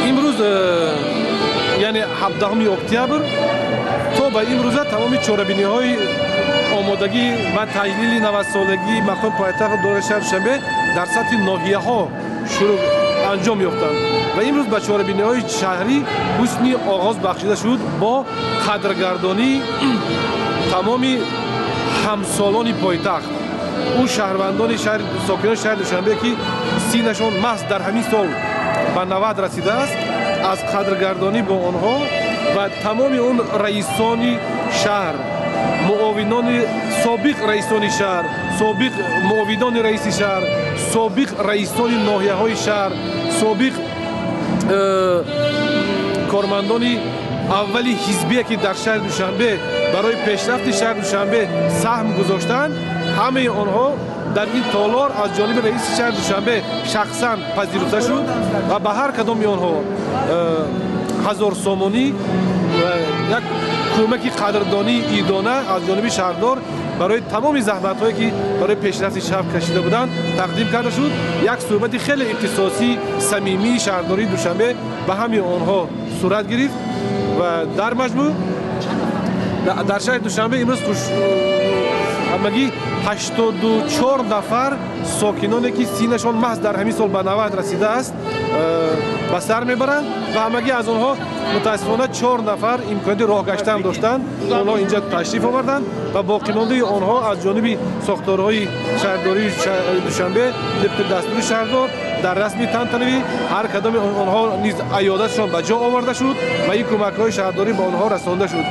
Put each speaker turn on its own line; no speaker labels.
امروز یعنی 17 اکتبر تا به امروز تمام چهاربینی های آمادگی و تحلیل 90 سالگی مقام پایتخت دور شهر دوشنبه در سطح ناحیه ها شروع انجام یافتند و امروز به چهاربینی های شهری حسنی آغاز بخشیده شد با قدرگردانی تمام همسالان پایتخت او شهروندان شهر ساکنان شهر دوشنبه که سینشان محض در همین سال به 90 رسیده است از قدرگردانی با آنها و تمام اون رئیسان شهر، معاونان سابق رئیسان شهر، سابق معاونان رئیس شهر، سابق رئیسان ناحیه های شهر، سابق کارمندان اولی حزبی که در شهر دوشنبه برای پیشرفت شهر دوشنبه سهم گذاشتند، همه آنها در این تالار از جانب رئیس شهر دوشنبه شخصا پذیرفته شد و به هر کدام آنها 1000 سومانی و یک کمک قدردانی ایدانه از جانب شهردار برای تمام زحمت هایی که برای پیشرفت شهر کشیده بودند تقدیم کرده شد. یک صحبت خیلی اختصاصی صمیمی شهرداری دوشنبه به همه آنها صورت گرفت و در مجموع در شهر دوشنبه امروز همگی 84 نفر ساکنانی که سینشان محض در همین سال به 90 رسیده است به سر میبرند و همگی از آنها متاسفانه 4 نفر امکانات راه گشتن داشتند، آنها اینجا تشریف آوردند و باقی مانده آنها از جانب ساختارهای شهرداری دوشنبه طبق دستور شهردار در رسم تنتنوی هر کدام آنها نیز عیادتشان به جا آورده شد و این کمک‌های شهرداری به آنها رسانده شد.